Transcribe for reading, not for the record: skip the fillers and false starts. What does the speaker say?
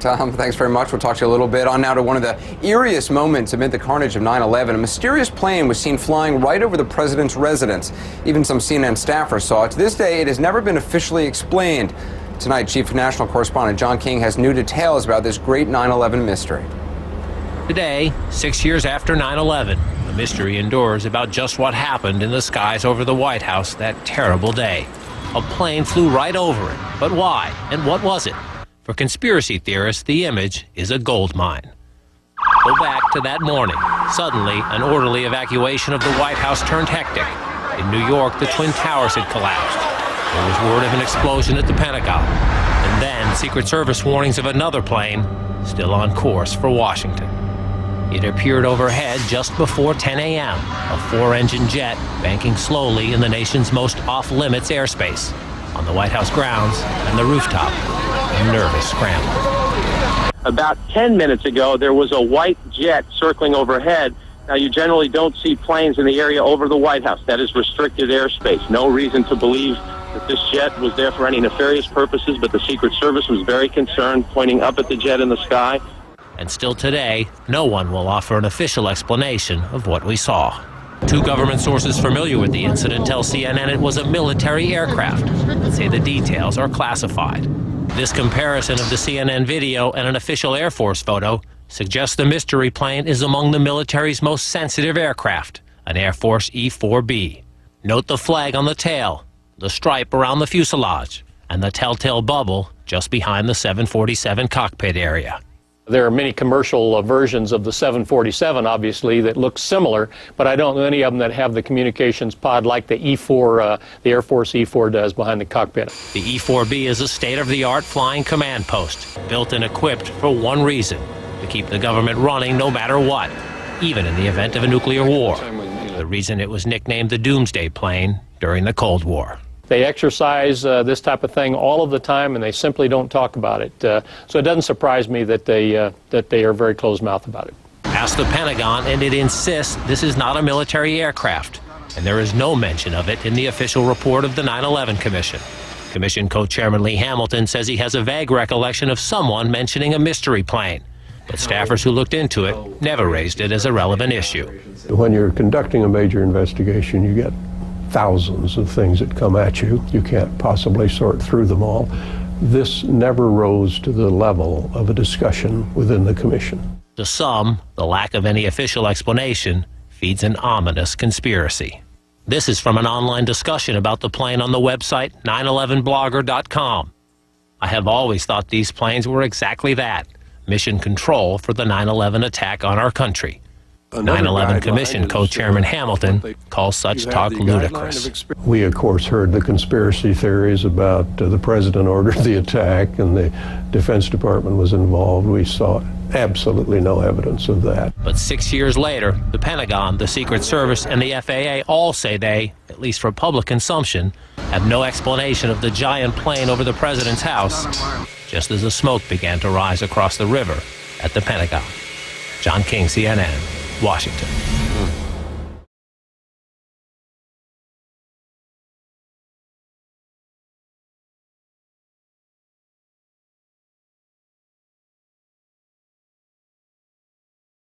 Tom, thanks very much. We'll talk to you a little bit. On now to one of the eeriest moments amid the carnage of 9/11. A mysterious plane was seen flying right over the president's residence. Even some CNN staffers saw it. To this day, it has never been officially explained. Tonight, Chief National Correspondent John King has new details about this great 9/11 mystery. Today, 6 years after 9/11, the mystery endures about just what happened in the skies over the White House that terrible day. A plane flew right over it. But why? And what was it? For conspiracy theorists, the image is a gold mine. Go back to that morning. Suddenly, an orderly evacuation of the White House turned hectic. In New York, the Twin Towers had collapsed. There was word of an explosion at the Pentagon. And then Secret Service warnings of another plane still on course for Washington. It appeared overhead just before 10 a.m., a four-engine jet banking slowly in the nation's most off-limits airspace, on the White House grounds and the rooftop. A nervous scramble. About 10 minutes ago, there was a white jet circling overhead. Now, you generally don't see planes in the area over the White House. That is restricted airspace. No reason to believe that this jet was there for any nefarious purposes, but the Secret Service was very concerned, pointing up at the jet in the sky. And still today, no one will offer an official explanation of what we saw. Two government sources familiar with the incident tell CNN it was a military aircraft, but say the details are classified. This comparison of the CNN video and an official Air Force photo suggests the mystery plane is among the military's most sensitive aircraft, an Air Force E-4B. Note the flag on the tail, the stripe around the fuselage, and the telltale bubble just behind the 747 cockpit area. There are many commercial versions of the 747, obviously, that look similar, but I don't know any of them that have the communications pod like the E-4, the Air Force E-4 does behind the cockpit. The E-4B is a state-of-the-art flying command post, built and equipped for one reason: to keep the government running no matter what, even in the event of a nuclear war. The reason it was nicknamed the Doomsday Plane during the Cold War. They exercise this type of thing all of the time, and they simply don't talk about it. So it doesn't surprise me that they are very closed-mouthed about it. Ask the Pentagon, and it insists this is not a military aircraft, and there is no mention of it in the official report of the 9/11 Commission. Commission co-chairman Lee Hamilton says he has a vague recollection of someone mentioning a mystery plane, but staffers who looked into it never raised it as a relevant issue. When you're conducting a major investigation, you get thousands of things that come at you. You can't possibly sort through them all. This never rose to the level of a discussion within the commission. To some, the lack of any official explanation feeds an ominous conspiracy. This is from an online discussion about the plane on the website 911blogger.com. I have always thought these planes were exactly that: mission control for the 9/11 attack on our country. 9/11 Commission co-chairman Hamilton calls such talk ludicrous. We, of course, heard the conspiracy theories about the president ordered the attack and the Defense Department was involved. We saw absolutely no evidence of that. But 6 years later, the Pentagon, the Secret Service, and the FAA all say they, at least for public consumption, have no explanation of the giant plane over the president's house, just as the smoke began to rise across the river at the Pentagon. John King, CNN, Washington.